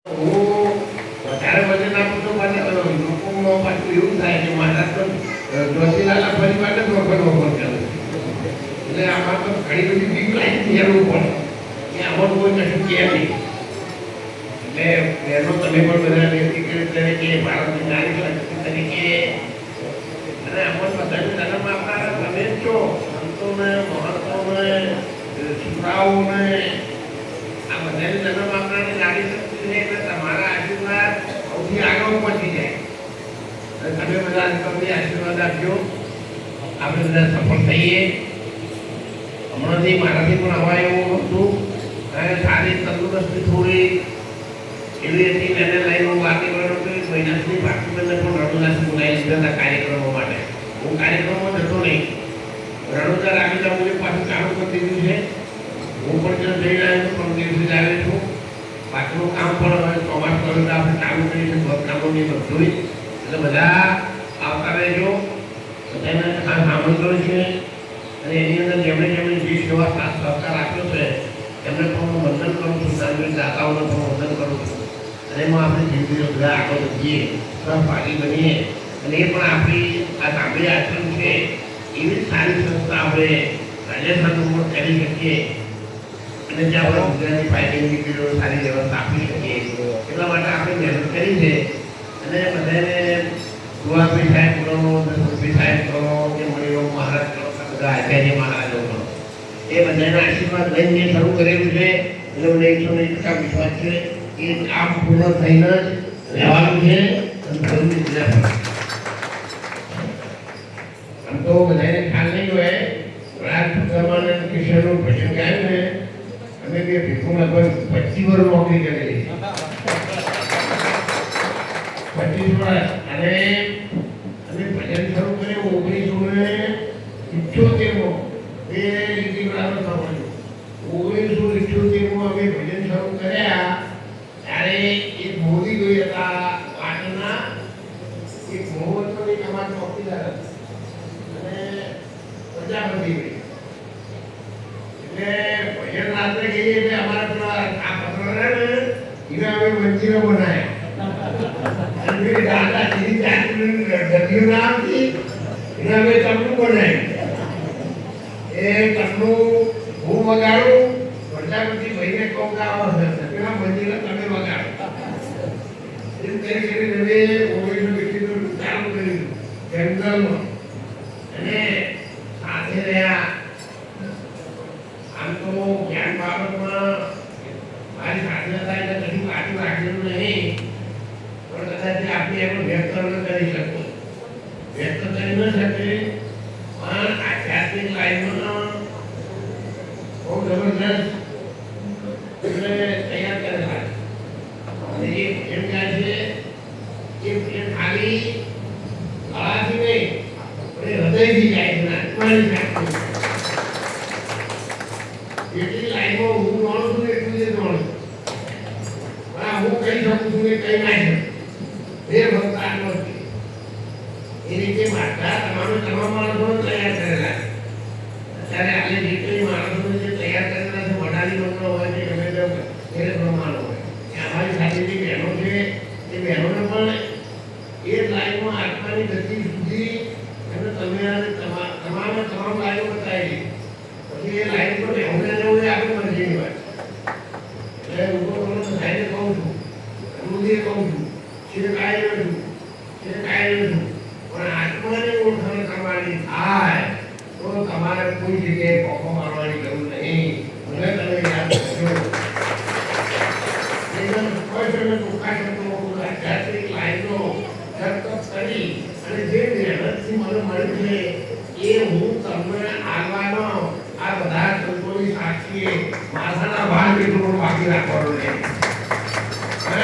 હું વધારે વજન આપું તો મને લોકોમાં પાછું એવું થાય કે મારા તો જોશીલાલા પરિવાર જ વખત કરે એટલે આમાં તો ઘણી બધી બીક લાગી જરૂર પડે કે આમાં કોઈ કશું કહે નહીં. એટલે એનો તમે પણ બધા વ્યક્તિગત તરીકે ભારતની નારી શક્તિ તરીકે અને આમાં બધાને જન્મ આપનારા તમે જ છો. સંતોને મહંતોને છોકરાઓને આ બધાને જન્મ આપનારી નારી શક્તિને એટલે તમારા આશીર્વાદ સૌથી આગળ પહોંચી જાય. તમે બધા તમને આશીર્વાદ આપજો, આપણે બધા સફળ થઈએ. હમણાંથી મારાથી પણ હવા એવું હતું સારી તંદુરસ્તી થોડી એવી હતી એને લઈને હું વાતાવરણ હતું. મહિનાથી પાકિસ્તાનને પણ રણુદાસ બોલાવી લીધા હતા કાર્યક્રમો માટે. હું કાર્યક્રમમાં જતો નહીં, રણુદા રાખી જવું એ પાછું ચાલુ કરી દીધું છે. હું પણ ત્યાં જઈ રહ્યો છું, પણ દિવસે આવ્યો છું. બાકીનું કામ પણ હવે ચોમાસ કરેલું આપણે ચાલુ કરીશું કામોની બધું. એટલે બધા આવતા રહેજો, બધાને ખાસ આમંત્રણ છે. અને એની અંદર જેમણે જેમણે જે સેવા સાથ સહકાર આપ્યો છે એમને પણ હું વંદન કરું છું. નાની દાતાઓને પણ વંદન કરું છું. અને એમાં આપણે જિંદગીનો બધા આગળ વધીએ, સહભાગી બનીએ. અને એ પણ આપણી આ સાંભળી આશ્રમ છે એવી સારી સંસ્થા આપણે રાજસ્થાન ઉપર કરી શકીએ અને જે આપણે ગુજરાતી ફાઇટિંગની પીરિયડો સારી વ્યવસ્થા આપી શકીએ એટલા માટે આપણે મહેનત કરી છે. અને બધાને ગુવાભાઈ સાહેબ કરો, દસરથભાઈ સાહેબ કરો, કે મણિરો મહારાજ કરો, બધા આચાર્ય મહારાજો કરો, એ બધાના આશીર્વાદ લઈને શરૂ કરેલું છે. એટલે મને 101% વિશ્વાસ છે એ કામ પૂર્ણ થઈને જ રહેવાનું છે. આમ તો બધાને ખ્યાલ નહીં હોય, રાજ ભગવાન કિશોરનું ભજન ગાયું ને અમે બે ભીખું લગભગ 25 વર્ષ નોકરી કરેલી, 25 વર્ષ. અને અમે ભજન શરૂ કર્યું 1978માં. એ લીટીવાળાનો સમય 1978માં અમે ભજન શરૂ કર્યા ત્યારે એક મોદી ગઈ હતા પાટણના, એક મોહમ્મદ એક અમારા ચોકીદાર અને પ્રજાપતિ ગઈ. એટલે ભજન રાત્રે ગઈએ એટલે અમારા પેલા આ પત્ર ને એને અમે મંદિરો બનાવ્યા. અને દાદા સીધી ચાકરી ગતિઓ ના આવતી એને અમે તમનું બનાવ્યું. એ તમનું હું વગાડું, પ્રજાપતિ ભાઈને કહું કે આવો પેલા મંદિરે તમે વગાડો. એમ કરી કરીને અમે 1980 ચાલુ કર્યું જંગલમાં. અને સાથે રહ્યા. આમ તો જ્ઞાન બાબતમાં મારી સાથે હતા એટલે કશું કાચું રાખેલું નહીં, પણ કદાચ આપણે એનો વ્યક્ત ન કરી શકતો, વ્યક્ત કરી ન શકે. પણ આધ્યાત્મિક લાઈનમાં બહુ જબરદસ્ત એટલે તૈયાર કરેલા. અને એ એમ કહે છે એ ખાલી કળાથી નહીં પણ હૃદયથી જાય છે, આત્માની શક્તિ. એટલી લાઈનમાં હું માનું છું એટલું જ માનું છું. હું કહી શકું છું કે કઈ ના શકું એ ભક્ત આત્મથી એ રીતે માતા તમામ માણસો તૈયાર કરેલા. અત્યારે આપણે જે કઈ માણસોને જે તૈયાર કરેલા છે વડાલી મંત્ર હોય છે ગમે તે પ્રમાણ હોય એ અમારી સાથે જે બહેનો છે એ બહેનોને પણ એ લાઈનમાં આત્માની ગતિ સુધી એમને તમે તમામ લાઈનો બતાવી. પછી એ લાઈન પર રહેવું જવું એ આપણે મરજીની વાત. એટલે હું તો તમને બધાને કહું છું, અનુદે કહું છું, શિરકાય છું, પણ આત્માને ઓળખાણ કરવાની થાય તો તમારે કોઈ જગ્યાએ પોકો મારવાની જરૂર નહીં. મને તમે યાદ કરજો. એકદમ સ્પષ્ટ અને ટૂંકા શબ્દોમાં આધ્યાત્મિક લાઈનો તપ કરી અને જે મહેનતથી મને મળ્યું છે એ હું તમને આગવાનો આ બધા સંતોની સાક્ષીએ માથાના ભાર જેટલું બાકી રાખવાનું નહીં.